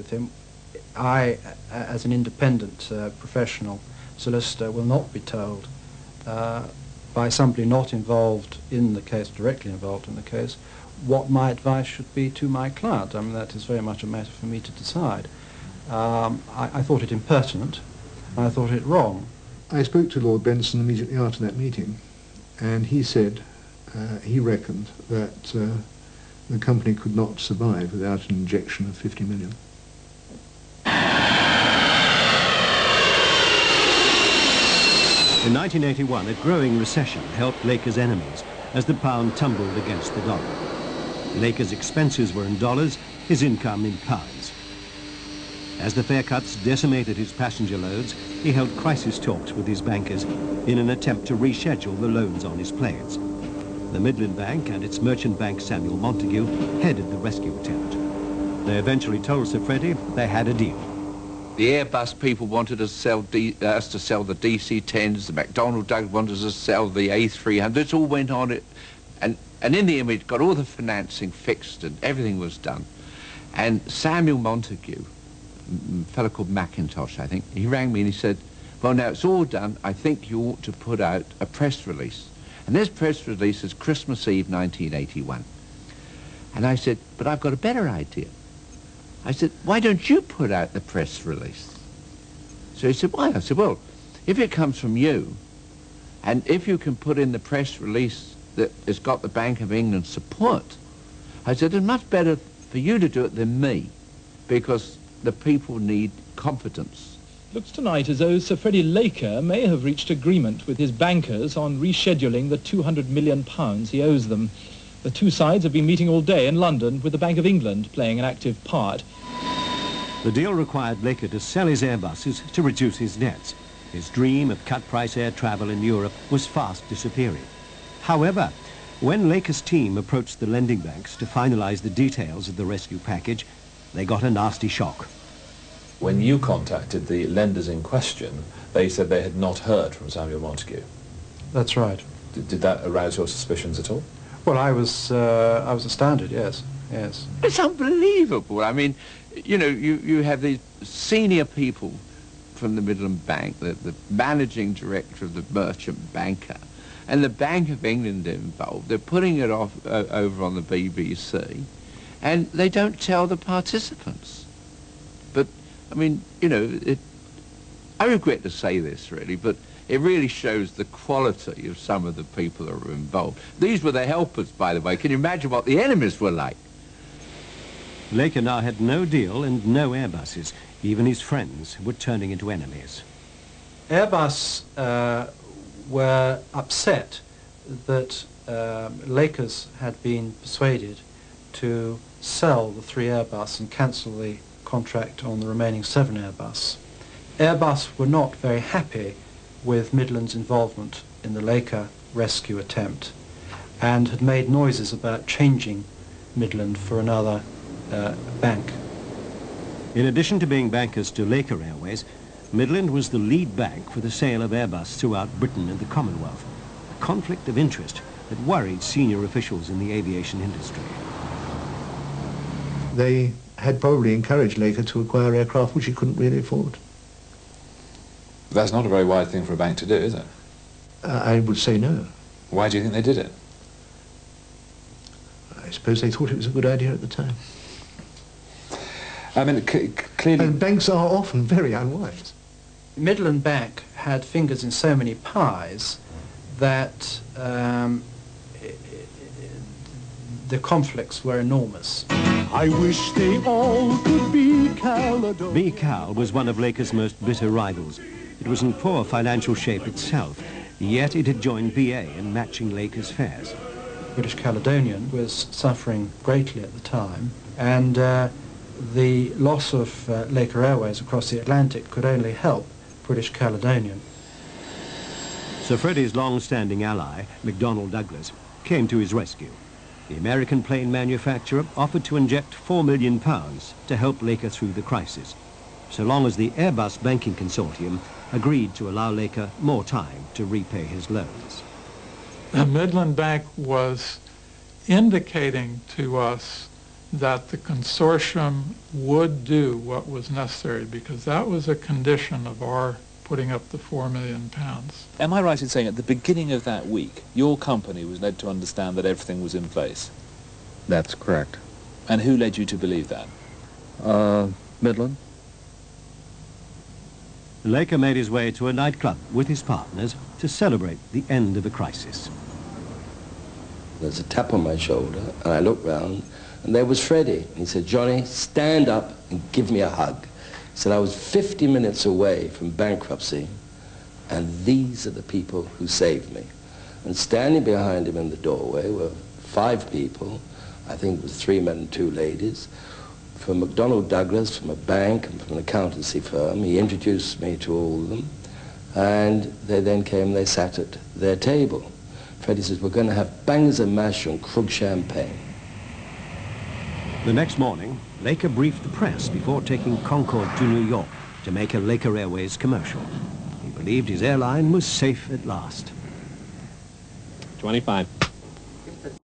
with him. I, as an independent professional solicitor, will not be told by somebody not involved in the case, directly involved in the case, what my advice should be to my client. I mean, that is very much a matter for me to decide. I thought it impertinent, and I thought it wrong. I spoke to Lord Branson immediately after that meeting, and he said he reckoned that the company could not survive without an injection of 50 million. In 1981, a growing recession helped Laker's enemies as the pound tumbled against the dollar. Laker's expenses were in dollars, his income in pounds. As the fare cuts decimated his passenger loads, he held crisis talks with his bankers in an attempt to reschedule the loans on his planes. The Midland Bank and its merchant bank Samuel Montague headed the rescue attempt. They eventually told Sir Freddie they had a deal. The Airbus people wanted us to sell the DC-10s, the McDonnell Douglas wanted us to sell the A300s, all went on it. And in the end, we'd got all the financing fixed and everything was done. And Samuel Montague, a fellow called Mackintosh, I think, he rang me and he said, well, now it's all done, I think you ought to put out a press release. And this press release is Christmas Eve 1981. And I said, but I've got a better idea. I said, why don't you put out the press release? So he said, why? I said, well, if it comes from you, and if you can put in the press release that has got the Bank of England support, I said, it's much better for you to do it than me, because the people need confidence. Looks tonight as though Sir Freddie Laker may have reached agreement with his bankers on rescheduling the £200 million he owes them. The two sides have been meeting all day in London, with the Bank of England playing an active part. The deal required Laker to sell his Airbuses to reduce his debts. His dream of cut-price air travel in Europe was fast disappearing. However, when Laker's team approached the lending banks to finalize the details of the rescue package, they got a nasty shock. When you contacted the lenders in question, they said they had not heard from Samuel Montague. That's right. Did that arouse your suspicions at all? Well, I was astounded, yes, yes. It's unbelievable. I mean, you know, you have these senior people from the Midland Bank, the managing director of the merchant banker, and the Bank of England involved. They're putting it off over on the BBC, and they don't tell the participants. But, I mean, you know, I regret to say this, really, but it really shows the quality of some of the people that were involved. These were the helpers, by the way. Can you imagine what the enemies were like? Laker now had no deal and no Airbuses. Even his friends were turning into enemies. Airbus were upset that Lakers had been persuaded to sell the 3 Airbus and cancel the contract on the remaining 7 Airbus. Airbus were not very happy with Midland's involvement in the Laker rescue attempt and had made noises about changing Midland for another bank. In addition to being bankers to Laker Airways, Midland was the lead bank for the sale of Airbus throughout Britain and the Commonwealth, a conflict of interest that worried senior officials in the aviation industry. They had probably encouraged Laker to acquire aircraft which he couldn't really afford. That's not a very wide thing for a bank to do, is it? I would say no. Why do you think they did it? I suppose they thought it was a good idea at the time. I mean, clearly... And banks are often very unwise. Midland Bank had fingers in so many pies that the conflicts were enormous. I wish they all could be Caledonia. B. Cal was one of Laker's most bitter rivals. It was in poor financial shape itself, yet it had joined BA in matching Laker's fares. British Caledonian was suffering greatly at the time, and the loss of Laker Airways across the Atlantic could only help British Caledonian. Sir Freddie's long-standing ally, McDonnell Douglas, came to his rescue. The American plane manufacturer offered to inject £4 million to help Laker through the crisis, so long as the Airbus banking consortium agreed to allow Laker more time to repay his loans. The Midland Bank was indicating to us that the consortium would do what was necessary, because that was a condition of our putting up the £4 million. Am I right in saying at the beginning of that week, your company was led to understand that everything was in place? That's correct. And who led you to believe that? Midland. Laker made his way to a nightclub with his partners to celebrate the end of a crisis. There's a tap on my shoulder, and I looked round, and there was Freddie. He said, "Johnny, stand up and give me a hug." He said, "I was 50 minutes away from bankruptcy, and these are the people who saved me." And standing behind him in the doorway were 5 people, I think it was 3 men and 2 ladies, from McDonnell Douglas, from a bank and from an accountancy firm. He introduced me to all of them, and they then came and they sat at their table. Freddie says, "We're going to have bangers and mash and Krug champagne." The next morning, Laker briefed the press before taking Concorde to New York to make a Laker Airways commercial. He believed his airline was safe at last. 25.